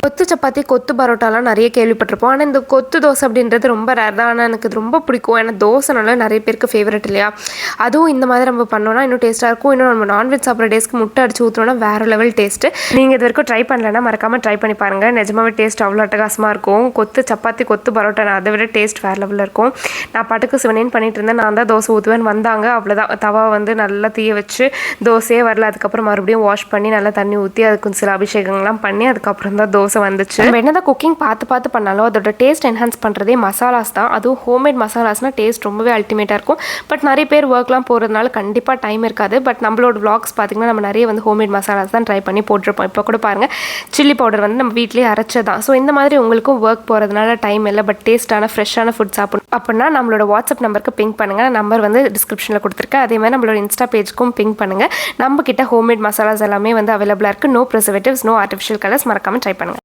கொத்து சப்பாத்தி, கொத்து பரோட்டாலாம் நிறைய கேள்விப்பட்டிருப்போம். ஆனா, இந்த கொத்து தோசை அப்படின்றது ரொம்ப ரேர் தான். ஆனா, எனக்கு இது ரொம்ப பிடிக்கும். ஏன்னா, தோசைனால நிறைய பேருக்கு ஃபேவரெட் இல்லையா? அதுவும் இந்த மாதிரி நம்ம பண்ணோம்னா இன்னும் டேஸ்ட்டாக இருக்கும். இன்னும் நம்ம நான்வெஜ் சாப்பிட்ற டேஸ்க்கு முட்டை அடிச்சு ஊற்றினோன்னா வேறு லெவல் டேஸ்ட்டு. நீங்கள் இது வரைக்கும் ட்ரை பண்ணலன்னா மறக்காமல் ட்ரை பண்ணி பாருங்கள். நிஜமாவே டேஸ்ட் அவ்வளோ அட்டகாசமாக இருக்கும். கொத்து சப்பாத்தி, கொத்து பரோட்டா அதை விட டேஸ்ட் வேறு லெவலில் இருக்கும். நான் பாட்டுக்கு சிவனேன்னு பண்ணிட்டு இருந்தேன். நான் தான் தோசை ஊற்றுவேன்னு வந்தாங்க. அவ்வளோதான், தவா வந்து நல்லா தீய வச்சு தோசையே வரல. அதுக்கப்புறம் மறுபடியும் வாஷ் பண்ணி நல்லா தண்ணி ஊற்றி அதுக்கு சில அபிஷேகங்கள்லாம் பண்ணி அதுக்கப்புறம் தான் தோசை வந்துச்சு. நம்ம என்னதான் குக்கிங் பார்த்து பண்ணாலும் அதோட டேஸ்ட் என்ஹான்ஸ் பண்ணுறதே மசாலாஸ் தான். அதுவும் ஹோம்மேட் மசாலாஸ்னால் டேஸ்ட் ரொம்பவே அல்டிமேட்டாக இருக்கும். பட் நிறைய பேர் ஒர்க்லாம் போகிறதுனால கண்டிப்பாக டைம் இருக்காது. பட் நம்மளோட vlogs பார்த்திங்கன்னா நம்ம நிறைய வந்து ஹோம்மேட் மசாலாஸ் தான் ட்ரை பண்ணி போட்டிருப்போம். இப்போ கூட பாருங்கள், சில்லி பவுடர் வந்து நம்ம வீட்லேயே அரைச்சதான். ஸோ இந்த மாதிரி உங்களுக்கும் ஒர்க் போகிறதுனால டைம் இல்லை, பட் டேஸ்ட்டான ஃப்ரெஷ்ஷான ஃபுட் சாப்பிடணும் அப்படின்னா நம்மளோட வாட்ஸ்அப் நம்பருக்கு பிங்க் பண்ணுங்கள். நம்பர் வந்து டிஸ்கிரிப்ஷனில் கொடுத்துருக்கேன். அதே மாதிரி நம்மளோட இன்ஸ்டா பேஜுக்கும் பிங்க் பண்ணுங்கள். நம்ம கிட்ட ஹோம்மேட் மசாலாஸ் எல்லாமே வந்து அவைலபிளாக இருக்குது. No preservatives, no artificial colours. மறக்காமல் ட்ரை பண்ணுங்கள்.